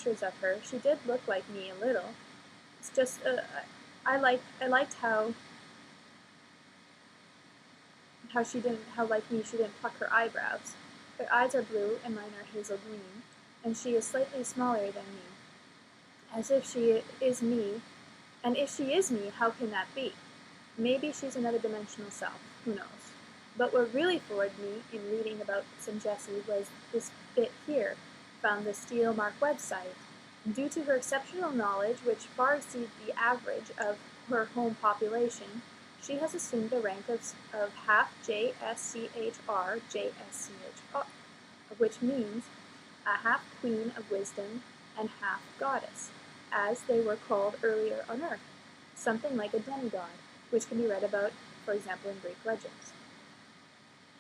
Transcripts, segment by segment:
pictures of her, she did look like me a little. It's just, I liked how like me, she didn't pluck her eyebrows. Her eyes are blue and mine are hazel green, and she is slightly smaller than me, as if she is me. And if she is me, how can that be? Maybe she's another dimensional self, who knows? But what really floored me in reading about St. Jessie was this bit here, from the Steel Mark website. Due to her exceptional knowledge, which far exceeds the average of her home population, she has assumed the rank of half JSCHR, which means a half queen of wisdom and half goddess, as they were called earlier on Earth, something like a demigod, which can be read about, for example, in Greek legends.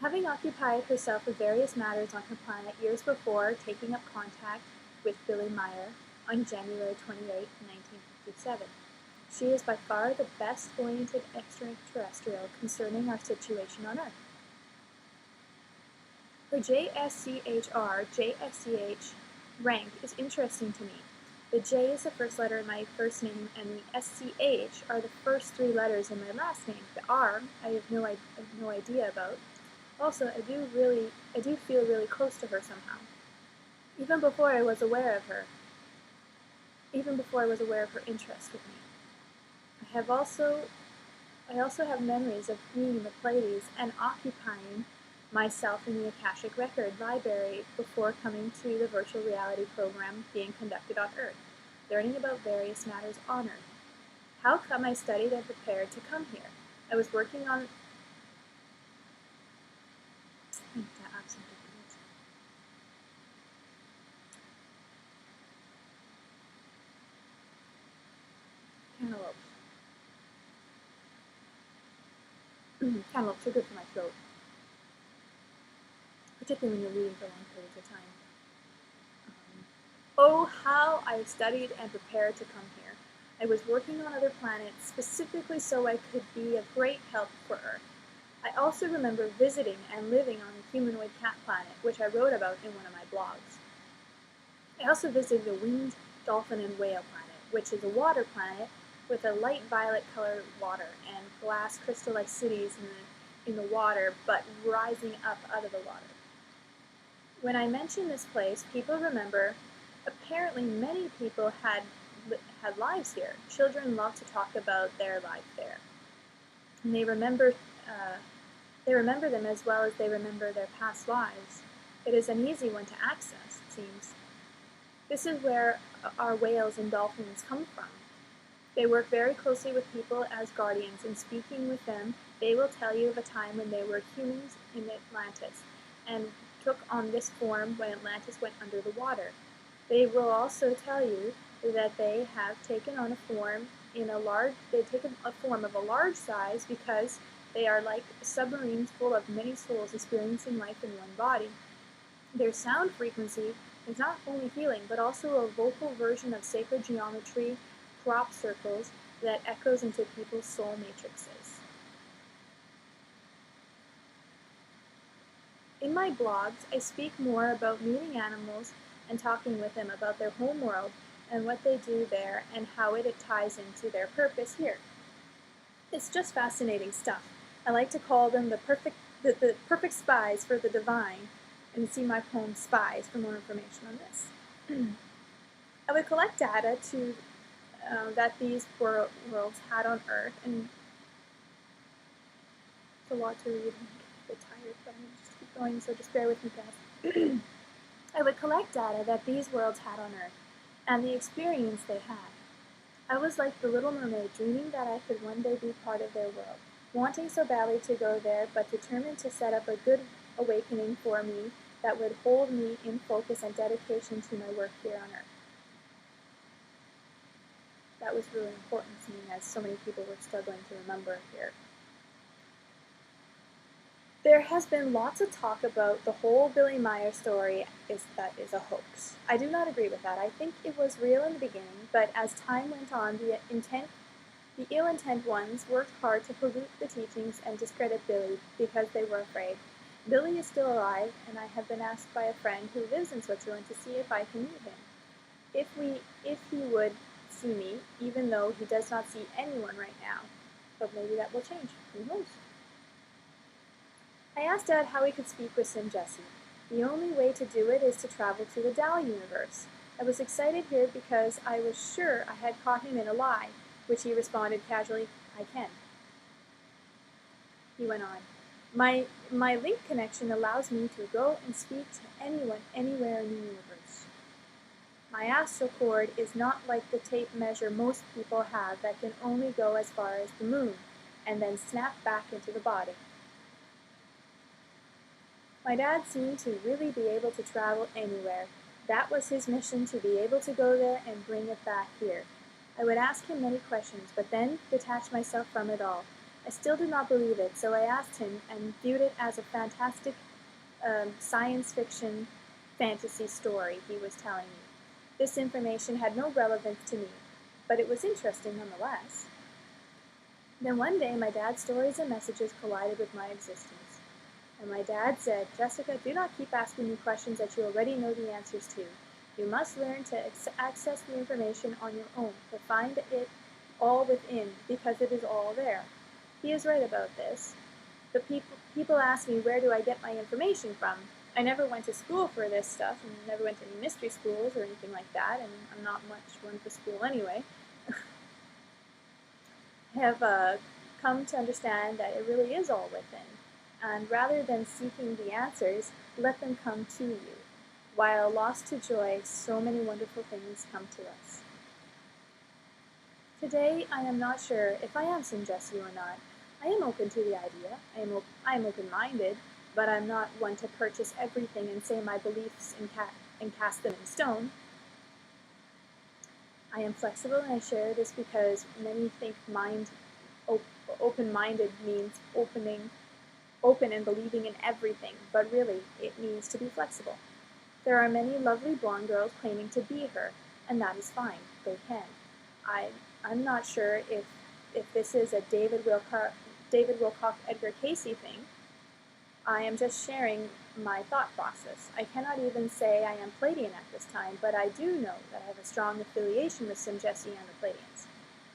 Having occupied herself with various matters on her planet years before taking up contact with Billy Meyer on January 28, 1957, she is by far the best oriented extraterrestrial concerning our situation on Earth. Her JSCH rank is interesting to me. The J is the first letter in my first name, and the SCH are the first three letters in my last name. The R, I have no idea about. Also, I do feel really close to her somehow. Even before I was aware of her interest with me. I also have memories of being in the Pleiades and occupying myself in the Akashic Record library before coming to the virtual reality program being conducted on Earth, learning about various matters on Earth. How come I studied and prepared to come here? I was working on cantaloupes. Cantaloupes are good for my throat, particularly when you're reading for long periods of time. Oh, how I studied and prepared to come here. I was working on other planets specifically so I could be of great help for Earth. I also remember visiting and living on the humanoid cat planet, which I wrote about in one of my blogs. I also visited the winged dolphin and whale planet, which is a water planet with a light violet colored water and glass crystal-like cities in the water, but rising up out of the water. When I mention this place, people remember. Apparently, many people had lives here. Children love to talk about their life there, and they remember them as well as they remember their past lives. It is an easy one to access, it seems. This is where our whales and dolphins come from. They work very closely with people as guardians, and speaking with them, they will tell you of a time when they were humans in Atlantis, and took on this form when Atlantis went under the water. They will also tell you that they have taken on a form of a large size because they are like submarines full of many souls experiencing life in one body. Their sound frequency is not only healing, but also a vocal version of sacred geometry, crop circles that echoes into people's soul matrices. In my blogs, I speak more about meeting animals and talking with them about their home world and what they do there and how it ties into their purpose here. It's just fascinating stuff. I like to call them the perfect spies for the divine, and see my poem Spies for more information on this. I would collect data that these worlds had on Earth, and it's a lot to read. I'm a bit tired, but I'm going to just keep going, so just bear with me, guys. I would collect data that these worlds had on Earth, and the experience they had. I was like the Little Mermaid, dreaming that I could one day be part of their world, wanting so badly to go there, but determined to set up a good awakening for me that would hold me in focus and dedication to my work here on Earth. That was really important to me, as so many people were struggling to remember here. There has been lots of talk about the whole Billy Meyer story is a hoax. I do not agree with that. I think it was real in the beginning, but as time went on, the ill intent ones worked hard to pollute the teachings and discredit Billy because they were afraid. Billy is still alive, and I have been asked by a friend who lives in Switzerland to see if I can meet him. if he would see me, even though he does not see anyone right now. But maybe that will change. Who knows? I asked Dad how he could speak with Sim Jessie. The only way to do it is to travel to the Dal universe. I was excited here because I was sure I had caught him in a lie, which he responded casually, I can. He went on, my link connection allows me to go and speak to anyone anywhere in the universe. My astral cord is not like the tape measure most people have that can only go as far as the moon and then snap back into the body. My dad seemed to really be able to travel anywhere. That was his mission, to be able to go there and bring it back here. I would ask him many questions, but then detach myself from it all. I still did not believe it, so I asked him and viewed it as a fantastic science fiction fantasy story he was telling me. This information had no relevance to me, but it was interesting nonetheless. Then one day my dad's stories and messages collided with my existence. And my dad said, Jessica, do not keep asking me questions that you already know the answers to. You must learn to access the information on your own, to find it all within, because it is all there. He is right about this. The people ask me, where do I get my information from? I never went to school for this stuff, and never went to any mystery schools or anything like that, and I'm not much one for school anyway. I have come to understand that it really is all within. And rather than seeking the answers, let them come to you. While lost to joy, so many wonderful things come to us. Today, I am not sure if I am Sim Jessie or not. I am open to the idea. I am open-minded, but I'm not one to purchase everything and say my beliefs and cast them in stone. I am flexible, and I share this because many think open-minded means open and believing in everything, but really, it means to be flexible. There are many lovely blonde girls claiming to be her, and that is fine. They can. I'm not sure if this is a David Wilcock, Edgar Casey thing. I am just sharing my thought process. I cannot even say I am Pleiadian at this time, but I do know that I have a strong affiliation with Sim Jessie and the Pleiadians,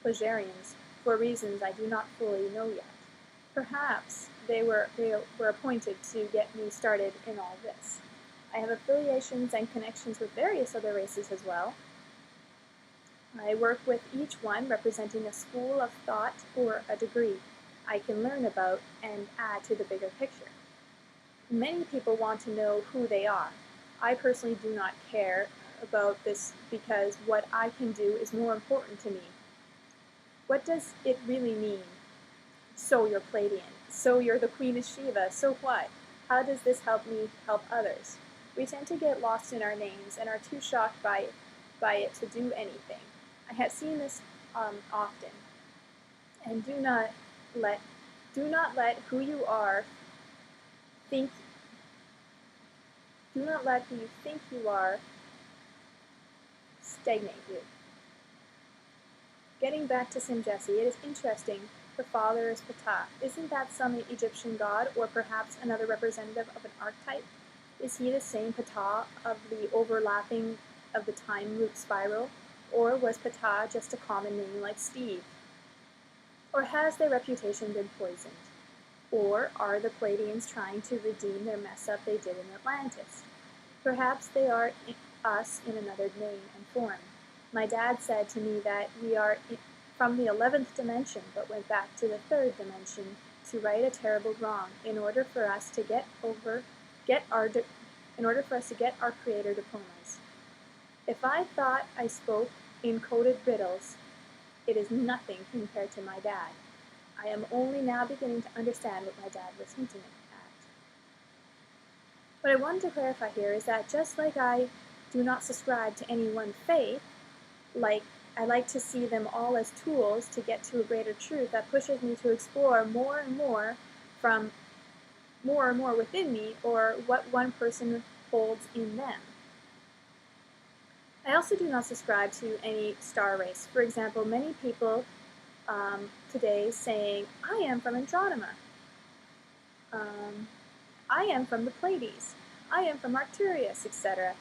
Pleiadians, for reasons I do not fully know yet. Perhaps they were appointed to get me started in all this. I have affiliations and connections with various other races as well. I work with each one representing a school of thought or a degree I can learn about and add to the bigger picture. Many people want to know who they are. I personally do not care about this because what I can do is more important to me. What does it really mean? So you're Pleiadian. So you're the Queen of Shiva. So what? How does this help me help others? We tend to get lost in our names and are too shocked by it to do anything. I have seen this often. And do not let who you are think. Do not let who you think you are stagnate you. Getting back to Sim Jessie, it is interesting. Her father is Ptah. Isn't that some Egyptian god, or perhaps another representative of an archetype? Is he the same Ptah of the overlapping of the time loop spiral, or was Ptah just a common name like Steve? Or has their reputation been poisoned? Or are the Pleiadians trying to redeem their mess up they did in Atlantis? Perhaps they are us in another name and form. My dad said to me that we are from the 11th dimension, but went back to the 3rd dimension to right a terrible wrong in order for us to get our creator diplomas. If I thought I spoke in coded riddles, it is nothing compared to my dad. I am only now beginning to understand what my dad was hinting at. What I wanted to clarify here is that just like I do not subscribe to any one faith, I like to see them all as tools to get to a greater truth that pushes me to explore more and more within me, or what one person holds in them. I also do not subscribe to any star race. For example, many people today saying, I am from Andromeda. I am from the Pleiades. I am from Arcturus, etc.